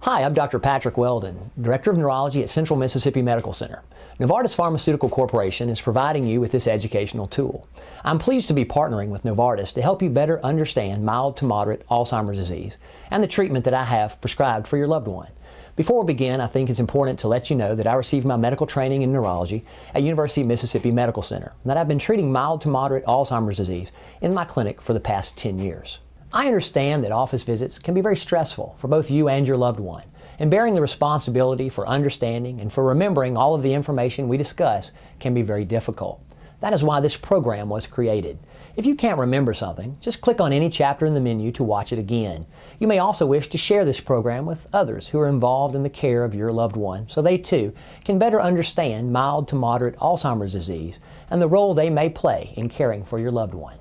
Hi, I'm Dr. Patrick Weldon, Director of Neurology at Central Mississippi Medical Center. Novartis Pharmaceutical Corporation is providing you with this educational tool. I'm pleased to be partnering with Novartis to help you better understand mild to moderate Alzheimer's disease and the treatment that I have prescribed for your loved one. Before we begin, I think it's important to let you know that I received my medical training in neurology at University of Mississippi Medical Center, and that I've been treating mild to moderate Alzheimer's disease in my clinic for the past 10 years. I understand that office visits can be very stressful for both you and your loved one, and bearing the responsibility for understanding and for remembering all of the information we discuss can be very difficult. That is why this program was created. If you can't remember something, just click on any chapter in the menu to watch it again. You may also wish to share this program with others who are involved in the care of your loved one, so they too can better understand mild to moderate Alzheimer's disease and the role they may play in caring for your loved one.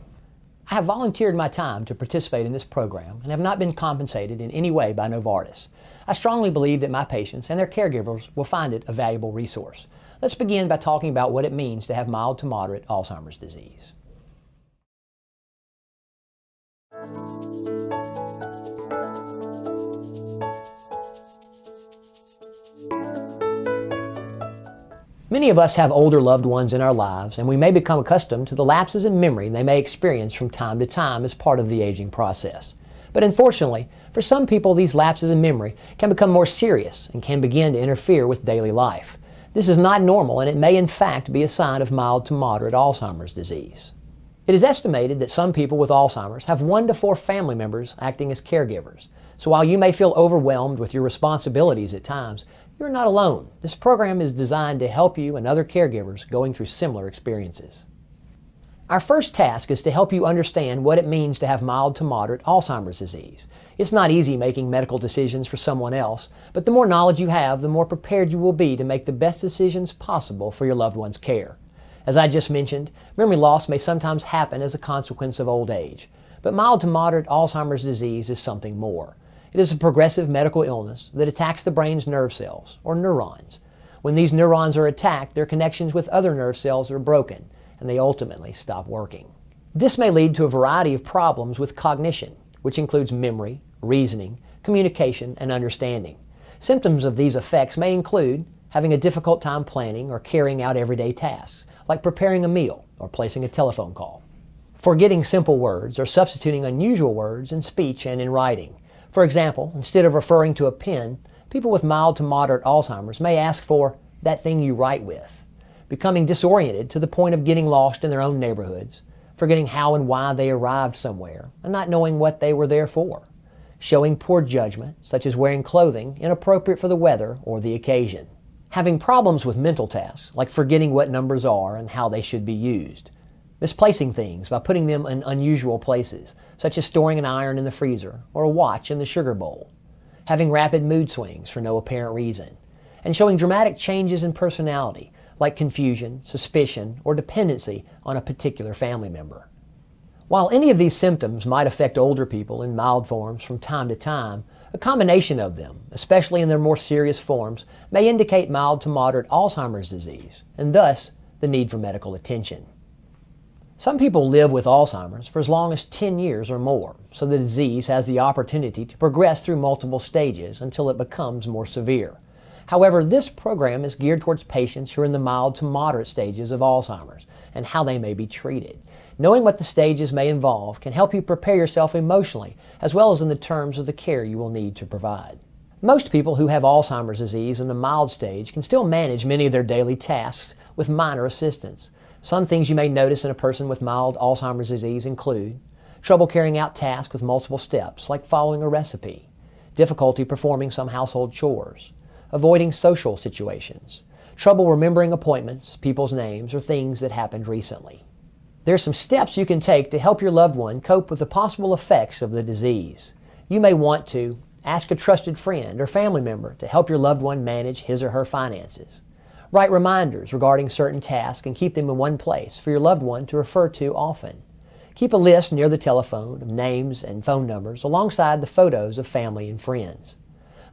I have volunteered my time to participate in this program and have not been compensated in any way by Novartis. I strongly believe that my patients and their caregivers will find it a valuable resource. Let's begin by talking about what it means to have mild to moderate Alzheimer's disease. Many of us have older loved ones in our lives, and we may become accustomed to the lapses in memory they may experience from time to time as part of the aging process. But unfortunately, for some people, these lapses in memory can become more serious and can begin to interfere with daily life. This is not normal, and it may in fact be a sign of mild to moderate Alzheimer's disease. It is estimated that some people with Alzheimer's have 1 to 4 family members acting as caregivers. So while you may feel overwhelmed with your responsibilities at times, you're not alone. This program is designed to help you and other caregivers going through similar experiences. Our first task is to help you understand what it means to have mild to moderate Alzheimer's disease. It's not easy making medical decisions for someone else, but the more knowledge you have, the more prepared you will be to make the best decisions possible for your loved one's care. As I just mentioned, memory loss may sometimes happen as a consequence of old age, but mild to moderate Alzheimer's disease is something more. It is a progressive medical illness that attacks the brain's nerve cells, or neurons. When these neurons are attacked, their connections with other nerve cells are broken, and they ultimately stop working. This may lead to a variety of problems with cognition, which includes memory, reasoning, communication, and understanding. Symptoms of these effects may include having a difficult time planning or carrying out everyday tasks, like preparing a meal or placing a telephone call. Forgetting simple words or substituting unusual words in speech and in writing. For example, instead of referring to a pen, people with mild to moderate Alzheimer's may ask for that thing you write with. Becoming disoriented to the point of getting lost in their own neighborhoods, forgetting how and why they arrived somewhere, and not knowing what they were there for. Showing poor judgment, such as wearing clothing inappropriate for the weather or the occasion. Having problems with mental tasks, like forgetting what numbers are and how they should be used. Misplacing things by putting them in unusual places, such as storing an iron in the freezer or a watch in the sugar bowl. Having rapid mood swings for no apparent reason. And showing dramatic changes in personality, like confusion, suspicion, or dependency on a particular family member. While any of these symptoms might affect older people in mild forms from time to time, a combination of them, especially in their more serious forms, may indicate mild to moderate Alzheimer's disease, and thus the need for medical attention. Some people live with Alzheimer's for as long as 10 years or more, so the disease has the opportunity to progress through multiple stages until it becomes more severe. However, this program is geared towards patients who are in the mild to moderate stages of Alzheimer's and how they may be treated. Knowing what the stages may involve can help you prepare yourself emotionally, as well as in the terms of the care you will need to provide. Most people who have Alzheimer's disease in the mild stage can still manage many of their daily tasks with minor assistance. Some things you may notice in a person with mild Alzheimer's disease include trouble carrying out tasks with multiple steps, like following a recipe, difficulty performing some household chores, avoiding social situations, trouble remembering appointments, people's names, or things that happened recently. There are some steps you can take to help your loved one cope with the possible effects of the disease. You may want to ask a trusted friend or family member to help your loved one manage his or her finances. Write reminders regarding certain tasks and keep them in one place for your loved one to refer to often. Keep a list near the telephone of names and phone numbers alongside the photos of family and friends.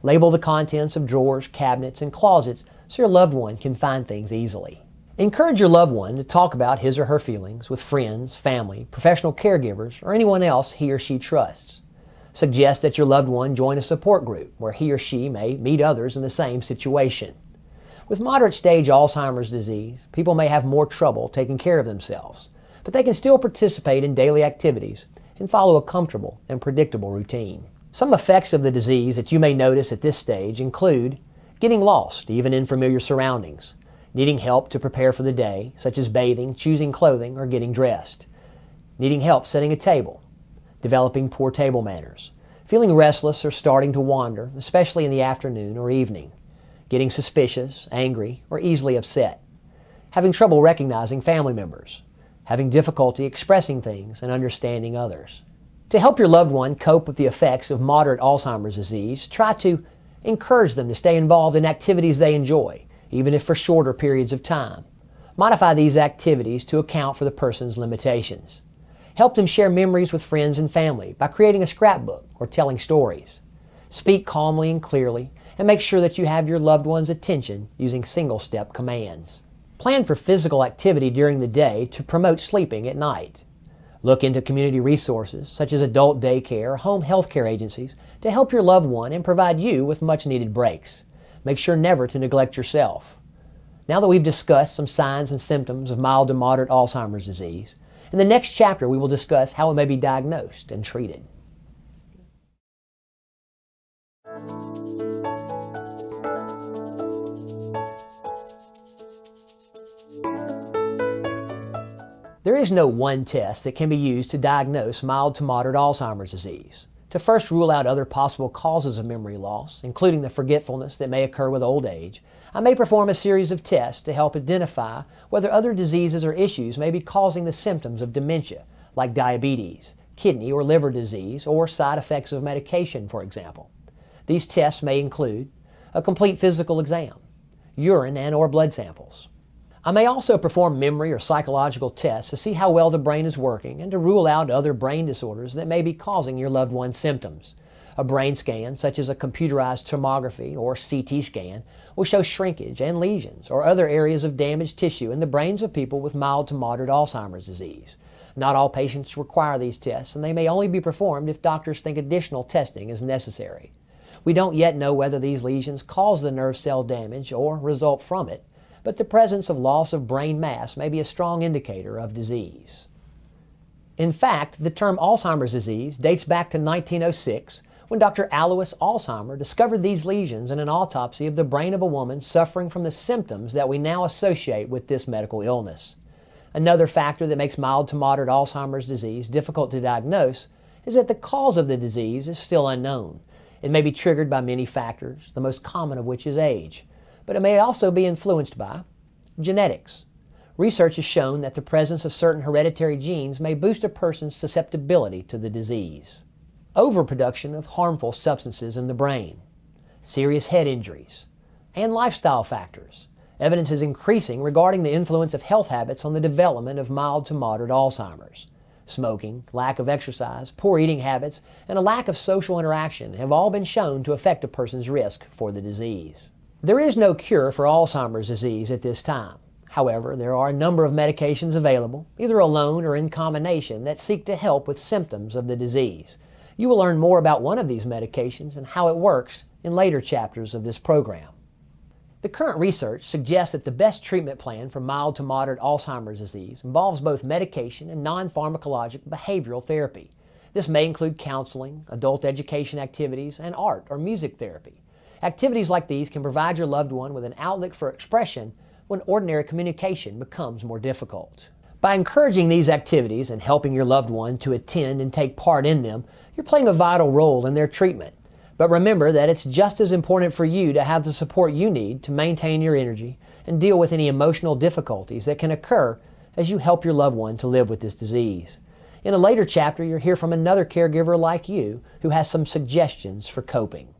Label the contents of drawers, cabinets, and closets so your loved one can find things easily. Encourage your loved one to talk about his or her feelings with friends, family, professional caregivers, or anyone else he or she trusts. Suggest that your loved one join a support group where he or she may meet others in the same situation. With moderate stage Alzheimer's disease, people may have more trouble taking care of themselves, but they can still participate in daily activities and follow a comfortable and predictable routine. Some effects of the disease that you may notice at this stage include getting lost, even in familiar surroundings, needing help to prepare for the day, such as bathing, choosing clothing, or getting dressed, needing help setting a table, developing poor table manners, feeling restless or starting to wander, especially in the afternoon or evening, getting suspicious, angry, or easily upset, having trouble recognizing family members, having difficulty expressing things and understanding others. To help your loved one cope with the effects of moderate Alzheimer's disease, try to encourage them to stay involved in activities they enjoy, even if for shorter periods of time. Modify these activities to account for the person's limitations. Help them share memories with friends and family by creating a scrapbook or telling stories. Speak calmly and clearly, and make sure that you have your loved one's attention using single-step commands. Plan for physical activity during the day to promote sleeping at night. Look into community resources such as adult daycare or home health care agencies to help your loved one and provide you with much-needed breaks. Make sure never to neglect yourself. Now that we've discussed some signs and symptoms of mild to moderate Alzheimer's disease, in the next chapter we will discuss how it may be diagnosed and treated. There is no one test that can be used to diagnose mild to moderate Alzheimer's disease. To first rule out other possible causes of memory loss, including the forgetfulness that may occur with old age, I may perform a series of tests to help identify whether other diseases or issues may be causing the symptoms of dementia, like diabetes, kidney or liver disease, or side effects of medication, for example. These tests may include a complete physical exam, urine and/or blood samples. I may also perform memory or psychological tests to see how well the brain is working and to rule out other brain disorders that may be causing your loved one's symptoms. A brain scan, such as a computerized tomography or CT scan, will show shrinkage and lesions or other areas of damaged tissue in the brains of people with mild to moderate Alzheimer's disease. Not all patients require these tests, and they may only be performed if doctors think additional testing is necessary. We don't yet know whether these lesions cause the nerve cell damage or result from it, but the presence of loss of brain mass may be a strong indicator of disease. In fact, the term Alzheimer's disease dates back to 1906 when Dr. Alois Alzheimer discovered these lesions in an autopsy of the brain of a woman suffering from the symptoms that we now associate with this medical illness. Another factor that makes mild to moderate Alzheimer's disease difficult to diagnose is that the cause of the disease is still unknown. It may be triggered by many factors, the most common of which is age, but it may also be influenced by genetics. Research has shown that the presence of certain hereditary genes may boost a person's susceptibility to the disease. Overproduction of harmful substances in the brain, serious head injuries, and lifestyle factors. Evidence is increasing regarding the influence of health habits on the development of mild to moderate Alzheimer's. Smoking, lack of exercise, poor eating habits, and a lack of social interaction have all been shown to affect a person's risk for the disease. There is no cure for Alzheimer's disease at this time. However, there are a number of medications available, either alone or in combination, that seek to help with symptoms of the disease. You will learn more about one of these medications and how it works in later chapters of this program. The current research suggests that the best treatment plan for mild to moderate Alzheimer's disease involves both medication and non-pharmacologic behavioral therapy. This may include counseling, adult education activities, and art or music therapy. Activities like these can provide your loved one with an outlet for expression when ordinary communication becomes more difficult. By encouraging these activities and helping your loved one to attend and take part in them, you're playing a vital role in their treatment. But remember that it's just as important for you to have the support you need to maintain your energy and deal with any emotional difficulties that can occur as you help your loved one to live with this disease. In a later chapter, you'll hear from another caregiver like you who has some suggestions for coping.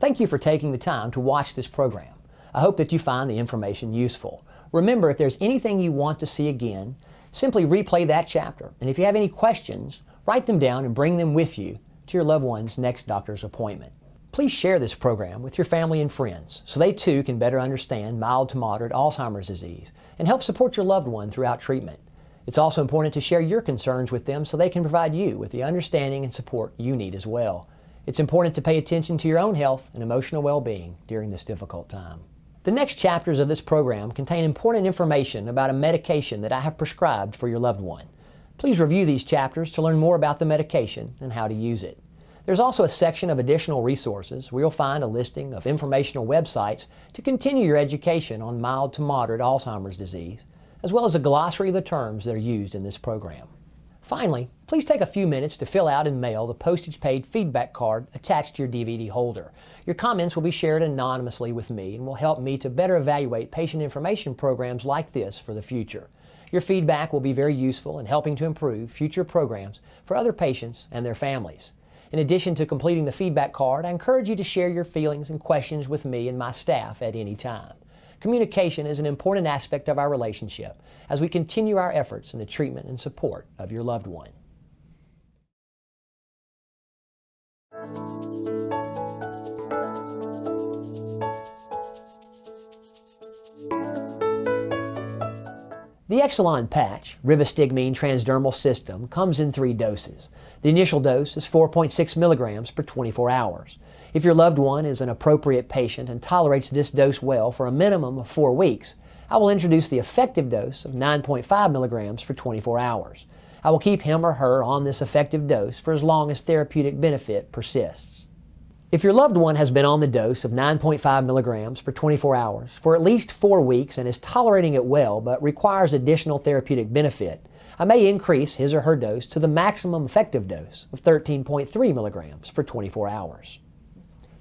Thank you for taking the time to watch this program. I hope that you find the information useful. Remember, if there's anything you want to see again, Simply replay that chapter, and if you have any questions, write them down and bring them with you to your loved one's next doctor's appointment. Please share this program with your family and friends so they too can better understand mild to moderate Alzheimer's disease and help support your loved one throughout treatment. It's also important to share your concerns with them so they can provide you with the understanding and support you need as well. It's important to pay attention to your own health and emotional well-being during this difficult time. The next chapters of this program contain important information about a medication that I have prescribed for your loved one. Please review these chapters to learn more about the medication and how to use it. There's also a section of additional resources where you'll find a listing of informational websites to continue your education on mild to moderate Alzheimer's disease, as well as a glossary of the terms that are used in this program. Finally, please take a few minutes to fill out and mail the postage-paid feedback card attached to your DVD holder. Your comments will be shared anonymously with me and will help me to better evaluate patient information programs like this for the future. Your feedback will be very useful in helping to improve future programs for other patients and their families. In addition to completing the feedback card, I encourage you to share your feelings and questions with me and my staff at any time. Communication is an important aspect of our relationship as we continue our efforts in the treatment and support of your loved one. The Exelon Patch rivastigmine transdermal system comes in 3 doses. The initial dose is 4.6 milligrams per 24 hours. If your loved one is an appropriate patient and tolerates this dose well for a minimum of 4 weeks, I will introduce the effective dose of 9.5 milligrams per 24 hours. I will keep him or her on this effective dose for as long as therapeutic benefit persists. If your loved one has been on the dose of 9.5 milligrams per 24 hours for at least 4 weeks and is tolerating it well but requires additional therapeutic benefit, I may increase his or her dose to the maximum effective dose of 13.3 milligrams per 24 hours.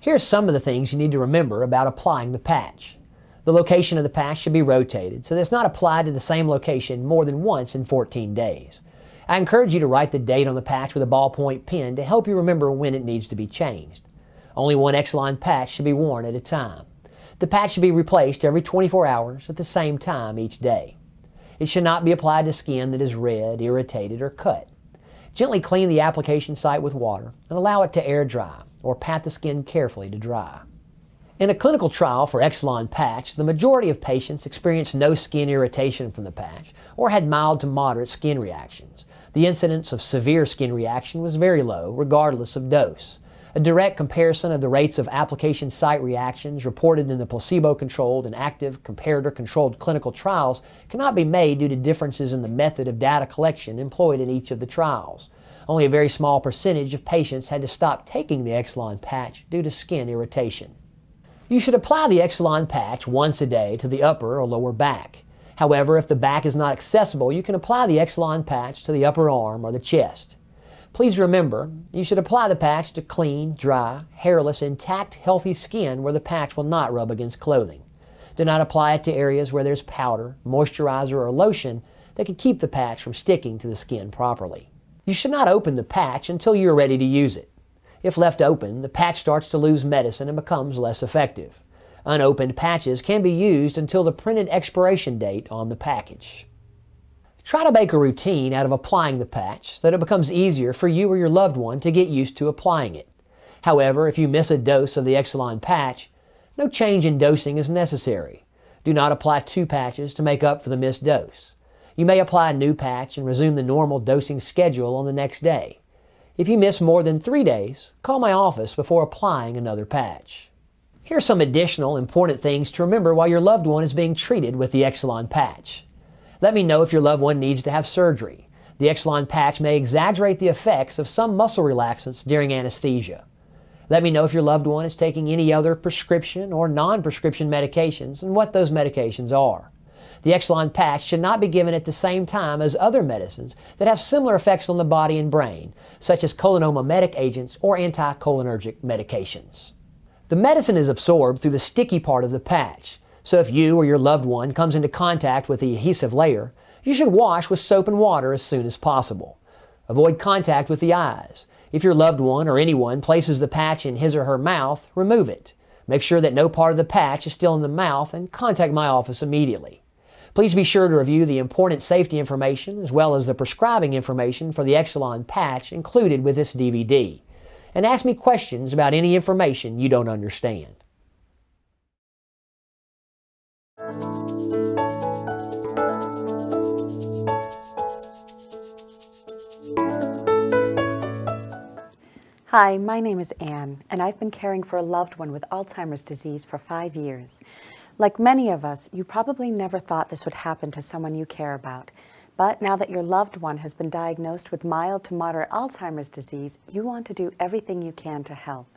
Here's some of the things you need to remember about applying the patch. The location of the patch should be rotated so that it's not applied to the same location more than once in 14 days. I encourage you to write the date on the patch with a ballpoint pen to help you remember when it needs to be changed. Only one Exelon patch should be worn at a time. The patch should be replaced every 24 hours at the same time each day. It should not be applied to skin that is red, irritated, or cut. Gently clean the application site with water and allow it to air dry, or pat the skin carefully to dry. In a clinical trial for Exelon Patch, the majority of patients experienced no skin irritation from the patch or had mild to moderate skin reactions. The incidence of severe skin reaction was very low, regardless of dose. A direct comparison of the rates of application site reactions reported in the placebo-controlled and active comparator-controlled clinical trials cannot be made due to differences in the method of data collection employed in each of the trials. Only a very small percentage of patients had to stop taking the Exelon patch due to skin irritation. You should apply the Exelon patch once a day to the upper or lower back. However, if the back is not accessible, you can apply the Exelon patch to the upper arm or the chest. Please remember, you should apply the patch to clean, dry, hairless, intact, healthy skin where the patch will not rub against clothing. Do not apply it to areas where there's powder, moisturizer, or lotion that could keep the patch from sticking to the skin properly. You should not open the patch until you are ready to use it. If left open, the patch starts to lose medicine and becomes less effective. Unopened patches can be used until the printed expiration date on the package. Try to make a routine out of applying the patch so that it becomes easier for you or your loved one to get used to applying it. However, if you miss a dose of the Exelon patch, no change in dosing is necessary. Do not apply 2 patches to make up for the missed dose. You may apply a new patch and resume the normal dosing schedule on the next day. If you miss more than 3 days, call my office before applying another patch. Here are some additional important things to remember while your loved one is being treated with the Exelon patch. Let me know if your loved one needs to have surgery. The Exelon patch may exaggerate the effects of some muscle relaxants during anesthesia. Let me know if your loved one is taking any other prescription or non-prescription medications and what those medications are. The Exelon patch should not be given at the same time as other medicines that have similar effects on the body and brain, such as cholinergic agents or anticholinergic medications. The medicine is absorbed through the sticky part of the patch. So if you or your loved one comes into contact with the adhesive layer, you should wash with soap and water as soon as possible. Avoid contact with the eyes. If your loved one or anyone places the patch in his or her mouth, remove it. Make sure that no part of the patch is still in the mouth and contact my office immediately. Please be sure to review the important safety information as well as the prescribing information for the Exelon Patch included with this DVD. And ask me questions about any information you don't understand. Hi, my name is Anne, and I've been caring for a loved one with Alzheimer's disease for 5 years. Like many of us, you probably never thought this would happen to someone you care about. But now that your loved one has been diagnosed with mild to moderate Alzheimer's disease, you want to do everything you can to help.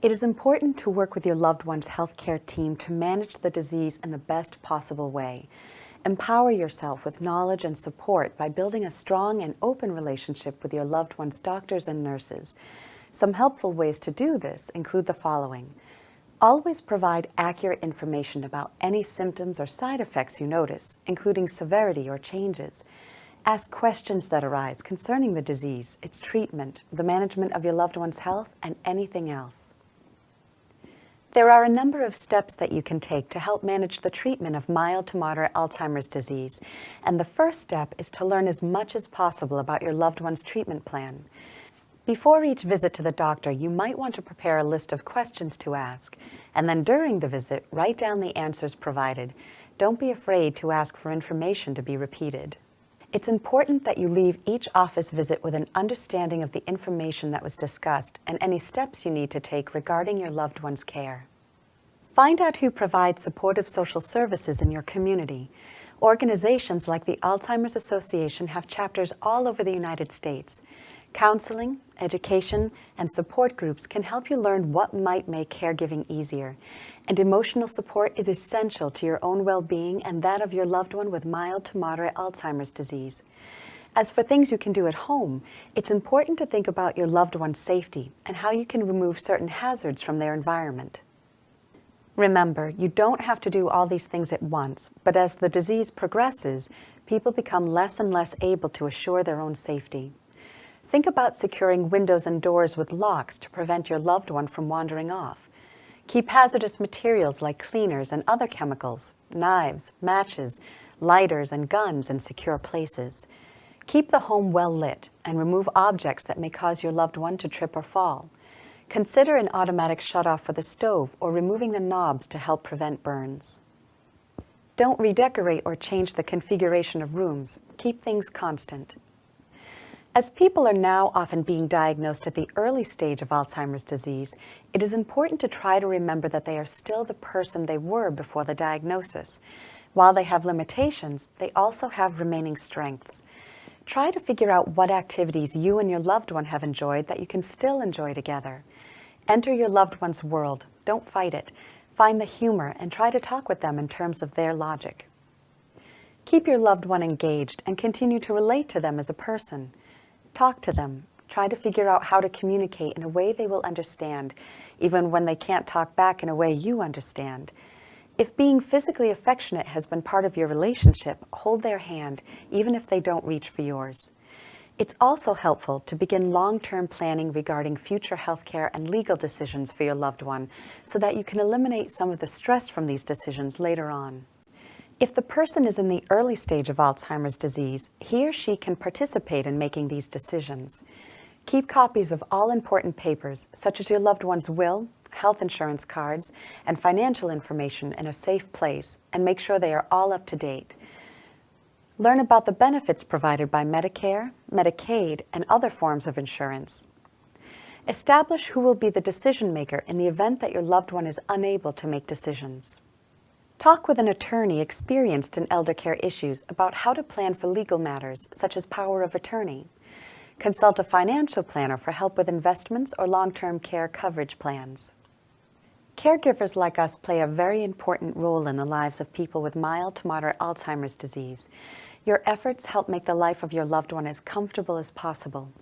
It is important to work with your loved one's healthcare team to manage the disease in the best possible way. Empower yourself with knowledge and support by building a strong and open relationship with your loved one's doctors and nurses. Some helpful ways to do this include the following. Always provide accurate information about any symptoms or side effects you notice, including severity or changes. Ask questions that arise concerning the disease, its treatment, the management of your loved one's health, and anything else. There are a number of steps that you can take to help manage the treatment of mild to moderate Alzheimer's disease, and the first step is to learn as much as possible about your loved one's treatment plan. Before each visit to the doctor, you might want to prepare a list of questions to ask, and then during the visit, write down the answers provided. Don't be afraid to ask for information to be repeated. It's important that you leave each office visit with an understanding of the information that was discussed and any steps you need to take regarding your loved one's care. Find out who provides supportive social services in your community. Organizations like the Alzheimer's Association have chapters all over the United States. Counseling, education, and support groups can help you learn what might make caregiving easier. And emotional support is essential to your own well-being and that of your loved one with mild to moderate Alzheimer's disease. As for things you can do at home, it's important to think about your loved one's safety and how you can remove certain hazards from their environment. Remember, you don't have to do all these things at once, but as the disease progresses, people become less and less able to assure their own safety. Think about securing windows and doors with locks to prevent your loved one from wandering off. Keep hazardous materials like cleaners and other chemicals, knives, matches, lighters, and guns in secure places. Keep the home well lit and remove objects that may cause your loved one to trip or fall. Consider an automatic shutoff for the stove or removing the knobs to help prevent burns. Don't redecorate or change the configuration of rooms. Keep things constant. As people are now often being diagnosed at the early stage of Alzheimer's disease, it is important to try to remember that they are still the person they were before the diagnosis. While they have limitations, they also have remaining strengths. Try to figure out what activities you and your loved one have enjoyed that you can still enjoy together. Enter your loved one's world. Don't fight it. Find the humor and try to talk with them in terms of their logic. Keep your loved one engaged and continue to relate to them as a person. Talk to them. Try to figure out how to communicate in a way they will understand, even when they can't talk back in a way you understand. If being physically affectionate has been part of your relationship, hold their hand, even if they don't reach for yours. It's also helpful to begin long-term planning regarding future healthcare and legal decisions for your loved one so that you can eliminate some of the stress from these decisions later on. If the person is in the early stage of Alzheimer's disease, he or she can participate in making these decisions. Keep copies of all important papers, such as your loved one's will, health insurance cards, and financial information in a safe place, and make sure they are all up to date. Learn about the benefits provided by Medicare, Medicaid, and other forms of insurance. Establish who will be the decision maker in the event that your loved one is unable to make decisions. Talk with an attorney experienced in elder care issues about how to plan for legal matters, such as power of attorney. Consult a financial planner for help with investments or long-term care coverage plans. Caregivers like us play a very important role in the lives of people with mild to moderate Alzheimer's disease. Your efforts help make the life of your loved one as comfortable as possible.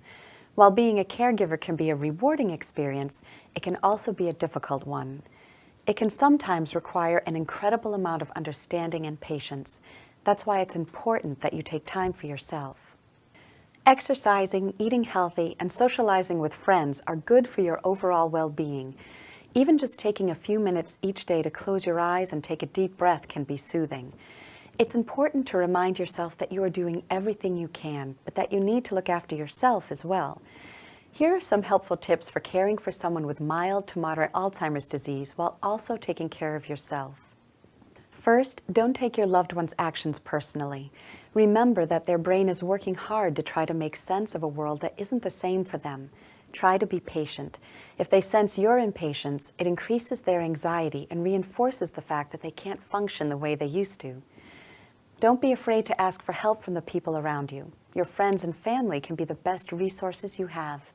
While being a caregiver can be a rewarding experience, it can also be a difficult one. It can sometimes require an incredible amount of understanding and patience. That's why it's important that you take time for yourself. Exercising, eating healthy, and socializing with friends are good for your overall well-being. Even just taking a few minutes each day to close your eyes and take a deep breath can be soothing. It's important to remind yourself that you are doing everything you can, but that you need to look after yourself as well. Here are some helpful tips for caring for someone with mild to moderate Alzheimer's disease while also taking care of yourself. First, don't take your loved one's actions personally. Remember that their brain is working hard to try to make sense of a world that isn't the same for them. Try to be patient. If they sense your impatience, it increases their anxiety and reinforces the fact that they can't function the way they used to. Don't be afraid to ask for help from the people around you. Your friends and family can be the best resources you have.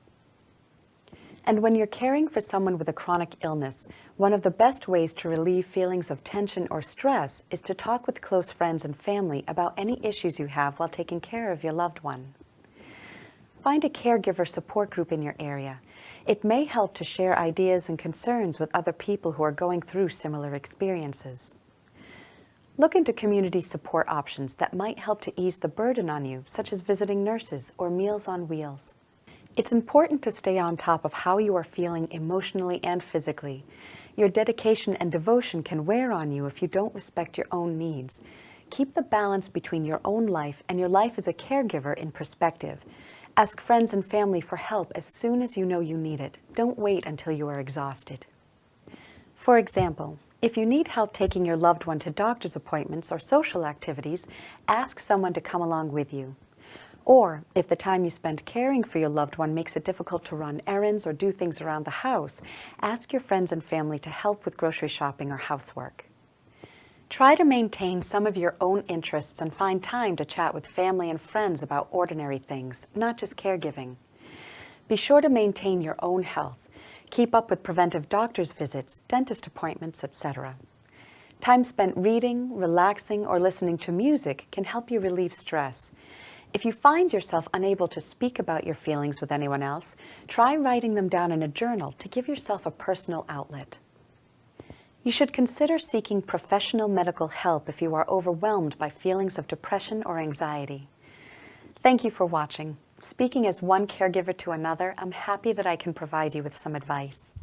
And when you're caring for someone with a chronic illness, one of the best ways to relieve feelings of tension or stress is to talk with close friends and family about any issues you have while taking care of your loved one. Find a caregiver support group in your area. It may help to share ideas and concerns with other people who are going through similar experiences. Look into community support options that might help to ease the burden on you, such as visiting nurses or Meals on Wheels. It's important to stay on top of how you are feeling emotionally and physically. Your dedication and devotion can wear on you if you don't respect your own needs. Keep the balance between your own life and your life as a caregiver in perspective. Ask friends and family for help as soon as you know you need it. Don't wait until you are exhausted. For example, if you need help taking your loved one to doctor's appointments or social activities, ask someone to come along with you. Or, if the time you spend caring for your loved one makes it difficult to run errands or do things around the house, ask your friends and family to help with grocery shopping or housework. Try to maintain some of your own interests and find time to chat with family and friends about ordinary things, not just caregiving. Be sure to maintain your own health. Keep up with preventive doctor's visits, dentist appointments, etc. Time spent reading, relaxing, or listening to music can help you relieve stress. If you find yourself unable to speak about your feelings with anyone else, try writing them down in a journal to give yourself a personal outlet. You should consider seeking professional medical help if you are overwhelmed by feelings of depression or anxiety. Thank you for watching. Speaking as one caregiver to another, I'm happy that I can provide you with some advice.